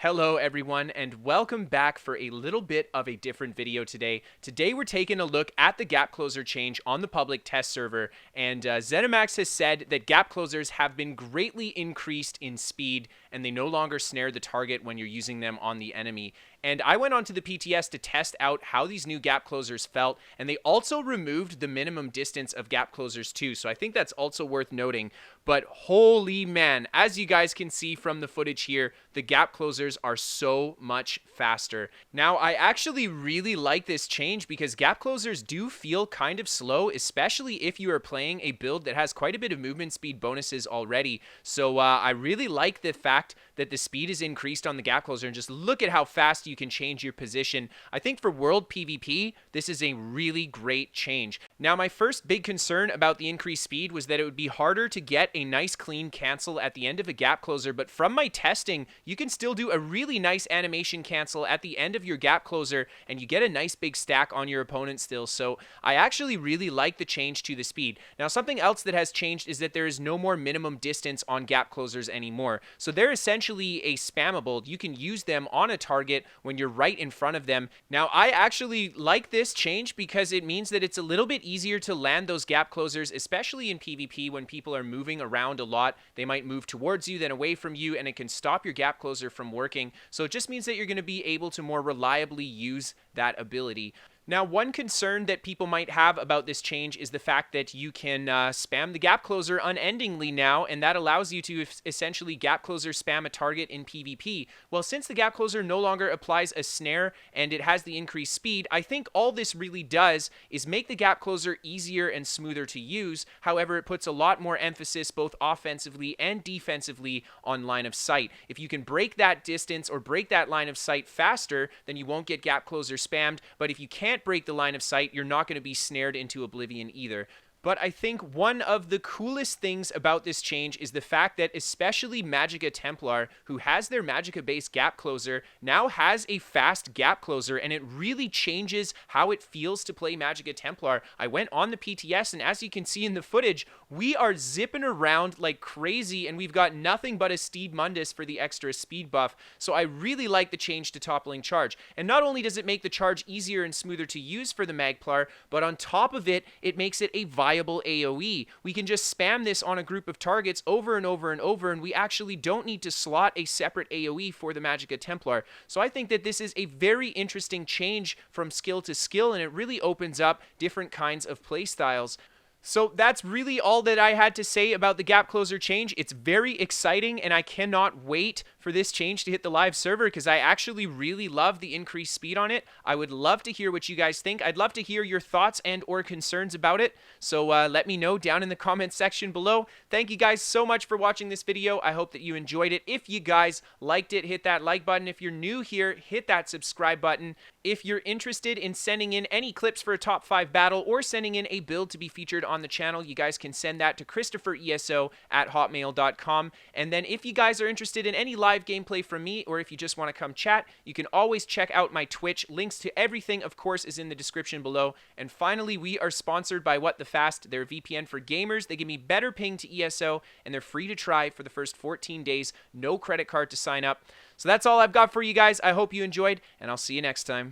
Hello everyone, and welcome back for a little bit of a different video today. Today we're taking a look at the gap closer change on the public test server, and ZeniMax has said that gap closers have been greatly increased in speed and they no longer snare the target when you're using them on the enemy. And I went onto the PTS to test out how these new gap closers felt, and they also removed the minimum distance of gap closers too, so I think that's also worth noting. But holy man, as you guys can see from the footage here, the gap closers are so much faster. Now, I actually really like this change because gap closers do feel kind of slow, especially if you are playing a build that has quite a bit of movement speed bonuses already. So I really like the fact that the speed is increased on the gap closer, and just look at how fast you can change your position. I think for world PvP, this is a really great change. Now, my first big concern about the increased speed was that it would be harder to get a nice clean cancel at the end of a gap closer, but from my testing, you can still do a really nice animation cancel at the end of your gap closer, and you get a nice big stack on your opponent still. So I actually really like the change to the speed. Now, something else that has changed is that there is no more minimum distance on gap closers anymore. So they're essentially a spammable. You can use them on a target when you're right in front of them. Now, I actually like this change because it means that it's a little bit easier to land those gap closers, especially in PvP when people are moving around a lot. They might move towards you, then away from you, and it can stop your gap closer from working. So it just means that you're going to be able to more reliably use that ability. Now, one concern that people might have about this change is the fact that you can spam the gap closer unendingly now, and that allows you to essentially gap closer spam a target in PvP. Well, since the gap closer no longer applies a snare and it has the increased speed, I think all this really does is make the gap closer easier and smoother to use. However, it puts a lot more emphasis both offensively and defensively on line of sight. If you can break that distance or break that line of sight faster, then you won't get gap closer spammed. But if you can't break the line of sight, you're not going to be snared into oblivion either. But I think one of the coolest things about this change is the fact that especially Magicka Templar, who has their Magicka-based gap closer, now has a fast gap closer, and it really changes how it feels to play Magicka Templar. I went on the PTS, and as you can see in the footage, we are zipping around like crazy, and we've got nothing but a Steed Mundus for the extra speed buff. So I really like the change to toppling charge. And not only does it make the charge easier and smoother to use for the Magplar, but on top of it, it makes it a viable AoE. We can just spam this on a group of targets over and over and over, and we actually don't need to slot a separate AoE for the Magicka Templar. So I think that this is a very interesting change from skill to skill, and it really opens up different kinds of playstyles. So that's really all that I had to say about the gap closer change. It's very exciting, and I cannot wait for this change to hit the live server because I actually really love the increased speed on it. I would love to hear what you guys think. I'd love to hear your thoughts and or concerns about it. So let me know down in the comments section below. Thank you guys so much for watching this video. I hope that you enjoyed it. If you guys liked it, hit that like button. If you're new here, hit that subscribe button. If you're interested in sending in any clips for a top 5 battle or sending in a build to be featured on the channel, you guys can send that to KristoferESO@hotmail.com. And then if you guys are interested in any live gameplay from me, or if you just want to come chat, you can always check out my Twitch. Links to everything, of course, is in the description below. And finally, we are sponsored by What the Fast. They're a VPN for gamers. They give me better ping to ESO, and they're free to try for the first 14 days. No credit card to sign up. So that's all I've got for you guys. I hope you enjoyed, and I'll see you next time.